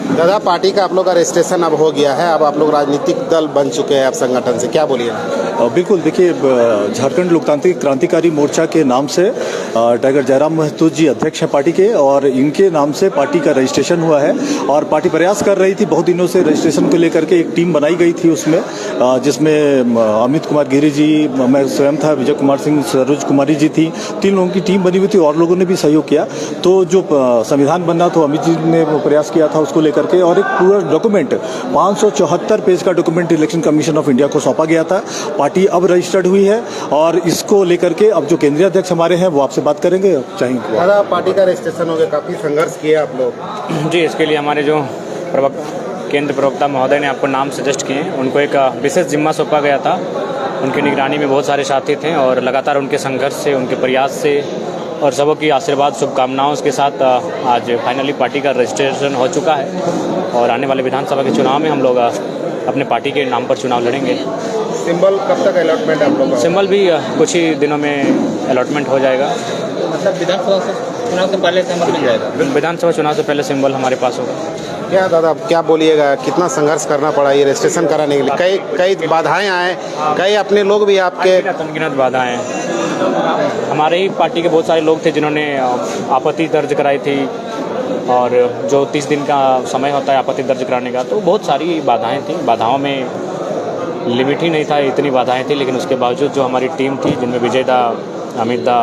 दादा, पार्टी का आप लोग का रजिस्ट्रेशन अब हो गया है, अब आप लोग राजनीतिक दल बन चुके हैं आप संगठन से, क्या बोलिए? बिल्कुल, देखिए झारखंड लोकतांत्रिक क्रांतिकारी मोर्चा के नाम से टाइगर जयराम महतो जी अध्यक्ष हैं पार्टी के, और इनके नाम से पार्टी का रजिस्ट्रेशन हुआ है। और पार्टी प्रयास कर रही थी बहुत दिनों से रजिस्ट्रेशन को लेकर के, एक टीम बनाई गई थी उसमें, जिसमें अमित कुमार गिरी जी, मैं स्वयं था, विजय कुमार सिंह, सरोज कुमारी जी थी, 3 लोगों की टीम बनी हुई थी और लोगों ने भी सहयोग किया। तो जो संविधान बनना तो अमित जी ने प्रयास किया था उसको लेकर के, और एक पूरा डॉक्यूमेंट 574 पेज का document election commission of India को सौंपा गया था। पार्टी अब रजिस्टर्ड हुई है और इसको लेकर के अब जो केंद्रीय अध्यक्ष हमारे हैं वो आपसे बात करेंगे। चाहेंगे दादा, पार्टी का रजिस्ट्रेशन हो गया, काफी संघर्ष किया आप लोग। जी, इसके लिए हमारे जो केंद्र प्रवक्ता महोदय ने आपको नाम सजेस्ट किए, उनको एक विशेष जिम्मा सौंपा गया था। उनकी निगरानी में बहुत सारे साथी थे और लगातार उनके संघर्ष से, उनके प्रयास से और सबों की आशीर्वाद शुभकामनाओं के साथ आज फाइनली पार्टी का रजिस्ट्रेशन हो चुका है। और आने वाले विधानसभा के चुनाव में हम लोग अपने पार्टी के नाम पर चुनाव लड़ेंगे। सिंबल कब तक अलॉटमेंट आप लोग का? सिंबल भी कुछ ही दिनों में अलॉटमेंट हो जाएगा। मतलब विधानसभा चुनाव से पहले सिंबल मिल जाएगा? विधानसभा चुनाव से पहले सिंबल हमारे पास होगा। क्या दादा, क्या बोलिएगा, कितना संघर्ष करना पड़ा ये रजिस्ट्रेशन कराने के लिए? कई बाधाएं आए, कई अपने लोग भी आपके अनगिनत बाधाएं। हमारे ही पार्टी के बहुत सारे लोग थे जिन्होंने आपत्ति दर्ज कराई थी, और जो 30 दिन का समय होता है आपत्ति दर्ज कराने का, तो बहुत सारी बाधाएं थी। बाधाओं में लिमिट ही नहीं था, इतनी बाधाएं थी। लेकिन उसके बावजूद जो हमारी टीम थी, जिनमें विजय दा, अमित दा,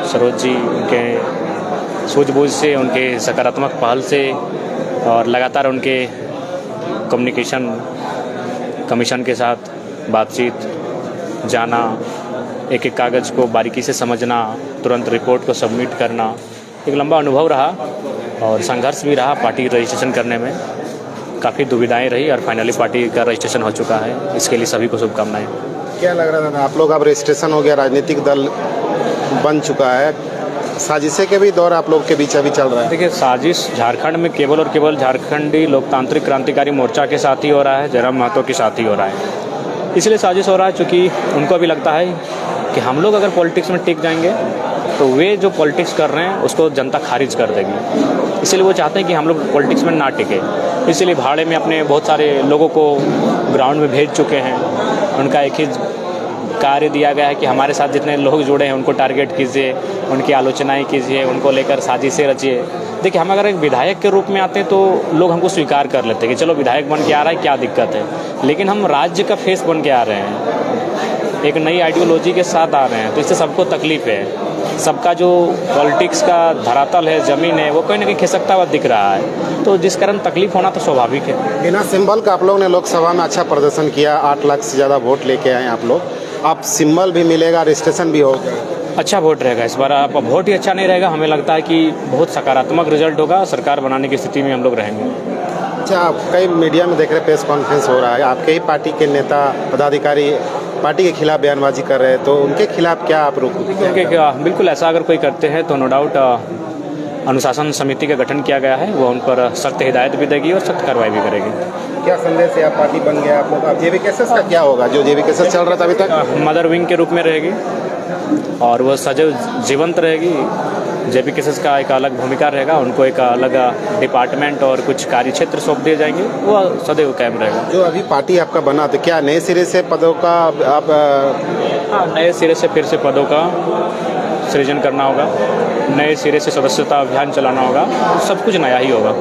सरोज जी, उनके सूझबूझ से, उनके सकारात्मक पहल से और लगातार उनके कम्युनिकेशन कमीशन के साथ बातचीत, जाना, एक एक कागज़ को बारीकी से समझना, तुरंत रिपोर्ट को सबमिट करना, एक लंबा अनुभव रहा और संघर्ष भी रहा। पार्टी रजिस्ट्रेशन करने में काफ़ी दुविधाएं रही और फाइनली पार्टी का रजिस्ट्रेशन हो चुका है। इसके लिए सभी को शुभकामनाएं। क्या लग रहा था आप लोग, अब रजिस्ट्रेशन हो गया, राजनीतिक दल बन चुका है, साजिशें के भी दौर आप लोग के बीच अभी चल रहा है? देखिए, साजिश झारखंड में केवल और केवल झारखंडी लोकतांत्रिक क्रांतिकारी मोर्चा के साथ ही हो रहा है, जयराम महतो के साथ ही हो रहा है। इसलिए साजिश हो रहा है क्योंकि उनको भी लगता है कि हम लोग अगर पॉलिटिक्स में टिक जाएंगे तो वे जो पॉलिटिक्स कर रहे हैं उसको जनता खारिज कर देगी। इसलिए वो चाहते हैं कि हम लोग पॉलिटिक्स में ना टिके। इसलिए भाड़े में अपने बहुत सारे लोगों को ग्राउंड में भेज चुके हैं। उनका एक ही कार्य दिया गया है कि हमारे साथ जितने लोग जुड़े हैं उनको टारगेट कीजिए, उनकी आलोचनाएं कीजिए, उनको लेकर साजिशें रचिए। देखिए, हम अगर एक विधायक के रूप में आते हैं तो लोग हमको स्वीकार कर लेते हैं कि चलो विधायक बन के आ रहा है, क्या दिक्कत है। लेकिन हम राज्य का फेस बन के आ रहे हैं, एक नई आइडियोलॉजी के साथ आ रहे हैं, तो इससे सबको तकलीफ है। सबका जो पॉलिटिक्स का धरातल है, ज़मीन है, वो कहीं ना कहीं खिसकता हुआ दिख रहा है। तो जिस कारण तकलीफ होना तो स्वाभाविक है। बिना सिंबल का आप लोगों ने लोकसभा में अच्छा प्रदर्शन किया, 8 लाख से ज़्यादा वोट लेके आए आप लोग। अब सिंबल भी मिलेगा, रजिस्ट्रेशन भी होगा, अच्छा वोट रहेगा इस बार। आप वोट ही अच्छा नहीं रहेगा, हमें लगता है कि बहुत सकारात्मक रिजल्ट होगा, सरकार बनाने की स्थिति में हम लोग रहेंगे। अच्छा, आप कई मीडिया में देख रहे प्रेस कॉन्फ्रेंस हो रहा है, आपके ही पार्टी के नेता पदाधिकारी पार्टी के खिलाफ बयानबाजी कर रहे हैं, तो उनके खिलाफ क्या आप बिल्कुल ऐसा अगर कोई करते हैं तो नो डाउट अनुशासन समिति का गठन किया गया है, वो उन पर सख्त हिदायत भी देगी और सख्त कार्रवाई भी करेगी। क्या संदेश है, आप पार्टी बन गया आप लोग, अब जेबी केसेस का क्या होगा? जो जेबी केसेस चल रहा था अभी तक, मदर विंग के रूप में रहेगी और वह सदैव जीवंत रहेगी। जेबी केसेस का एक अलग भूमिका रहेगा, उनको एक अलग डिपार्टमेंट और कुछ कार्य क्षेत्र सौंप दिए जाएंगे, वो सदैव कायम रहेगा। जो अभी पार्टी आपका बना, तो क्या नए सिरे से पदों का आप नए सिरे से फिर से पदों का सृजन करना होगा, नए सिरे से सदस्यता अभियान चलाना होगा, सब कुछ नया ही होगा।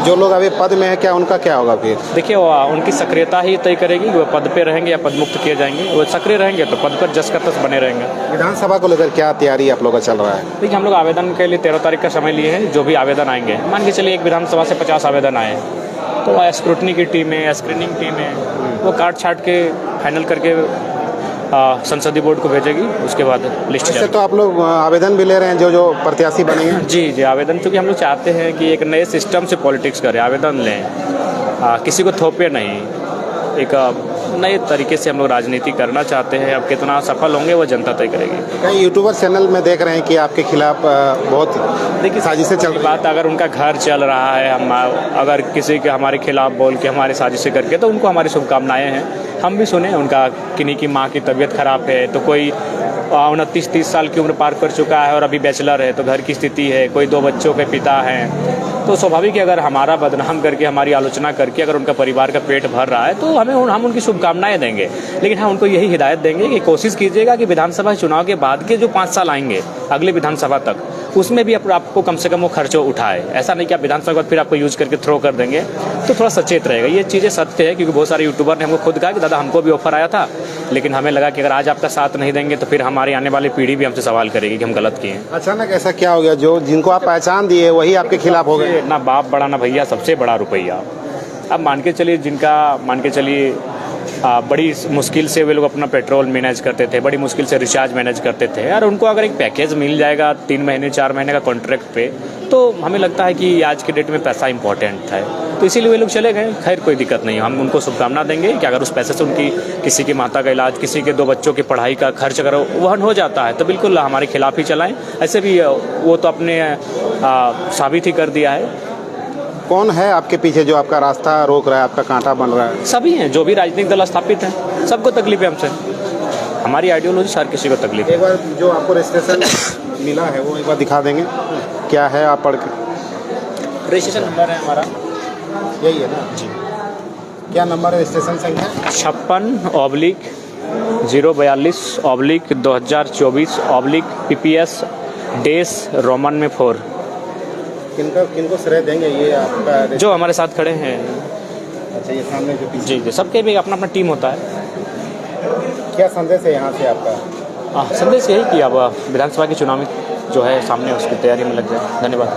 जो लोग अभी पद में है, क्या उनका क्या होगा फिर? देखिए, उनकी सक्रियता ही तय करेगी वो पद पे रहेंगे या पदमुक्त किए जाएंगे। वो सक्रिय रहेंगे तो पद पर जस का तस बने रहेंगे। विधानसभा को लेकर क्या तैयारी आप लोग का चल रहा है? देखिए, हम लोग आवेदन के लिए 13 तारीख का समय लिए हैं। जो भी आवेदन आएंगे, मान के चलिए एक विधानसभा से 50 आवेदन आए, तो स्क्रूटनी की टीम है, स्क्रीनिंग टीम है, वो काट छाट के फाइनल करके संसदीय बोर्ड को भेजेगी। उसके बाद लिस्ट इससे तो आप लोग आवेदन भी ले रहे हैं जो प्रत्याशी बनेंगे? जी, आवेदन, चूँकि हम लोग चाहते हैं कि एक नए सिस्टम से पॉलिटिक्स करें, आवेदन लें, किसी को थोपे नहीं, एक नए तरीके से हम लोग राजनीति करना चाहते हैं। अब कितना सफल होंगे वो जनता तय करेगी। कई यूट्यूबर चैनल में देख रहे हैं कि आपके खिलाफ बहुत देखिए साजिशें चल रही बात, अगर उनका घर चल रहा है, हम अगर किसी के हमारे खिलाफ बोल के हमारे साजिशें करके, तो उनको हमारी शुभकामनाएं हैं। हम भी सुने उनका किन्हीं की माँ की तबीयत खराब है, तो कोई 29-30 साल की उम्र पार कर चुका है और अभी बैचलर है, तो घर की स्थिति है, कोई 2 बच्चों के पिता हैं, तो स्वाभाविक है अगर हमारा बदनाम करके, हमारी आलोचना करके अगर उनका परिवार का पेट भर रहा है, तो हम उनकी शुभकामनाएं देंगे। लेकिन हम उनको यही हिदायत देंगे कि कोशिश कीजिएगा कि विधानसभा चुनाव के बाद के जो 5 साल आएंगे अगले विधानसभा तक, उसमें भी आपको कम से कम वो खर्चों उठाए। ऐसा नहीं कि आप विधानसभा के बाद फिर आपको यूज करके थ्रो कर देंगे, तो थोड़ा सचेत रहेगा। ये चीज़ें सत्य है, क्योंकि बहुत सारे यूट्यूबर ने हमको खुद कहा कि दादा हमको भी ऑफर आया था, लेकिन हमें लगा कि अगर आज आपका साथ नहीं देंगे तो फिर हमारी आने वाली पीढ़ी भी हमसे सवाल करेगी कि हम गलत किए हैं। अचानक ऐसा क्या हो गया जो जिनको आप पहचान दिए वही आपके खिलाफ हो गए? ना बाप बड़ा ना भैया, सबसे बड़ा रुपया। अब मान के चलिए बड़ी मुश्किल से वे लोग अपना पेट्रोल मैनेज करते थे, बड़ी मुश्किल से रिचार्ज मैनेज करते थे, और उनको अगर एक पैकेज मिल जाएगा 3 महीने 4 महीने का कॉन्ट्रैक्ट पे, तो हमें लगता है कि आज के डेट में पैसा इंपॉर्टेंट है, तो इसीलिए वे लोग चले गए। खैर कोई दिक्कत नहीं, हम उनको शुभकामना देंगे कि अगर उस पैसे से उनकी किसी की माता का इलाज, किसी के 2 बच्चों की पढ़ाई का खर्च अगर वहन हो जाता है, तो बिल्कुल हमारे खिलाफ ही चलाएं। ऐसे भी वो तो अपने साबित ही कर दिया है। कौन है आपके पीछे जो आपका रास्ता रोक रहा है, आपका कांटा बन रहा है? सभी हैं, जो भी राजनीतिक दल स्थापित हैं, सबको तकलीफ है हमसे। हमारी आइडियोलॉजी हर किसी को तकलीफ है। एक बार जो आपको रजिस्ट्रेशन मिला है वो एक बार दिखा देंगे, क्या है आप पढ़ के? रजिस्ट्रेशन नंबर है हमारा, यही है ना जी? क्या नंबर है रजिस्ट्रेशन संख्या? 56/042/2024/PPS रोमन में 4। किनको श्रेय देंगे ये आपका? जो हमारे साथ खड़े हैं। अच्छा, ये सामने जो पीछे? जी, सबके भी अपना अपना टीम होता है। क्या संदेश है यहाँ से आपका? संदेश यही कि अब विधानसभा के चुनाव में जो है सामने, उसकी तैयारी में लग जाए। धन्यवाद।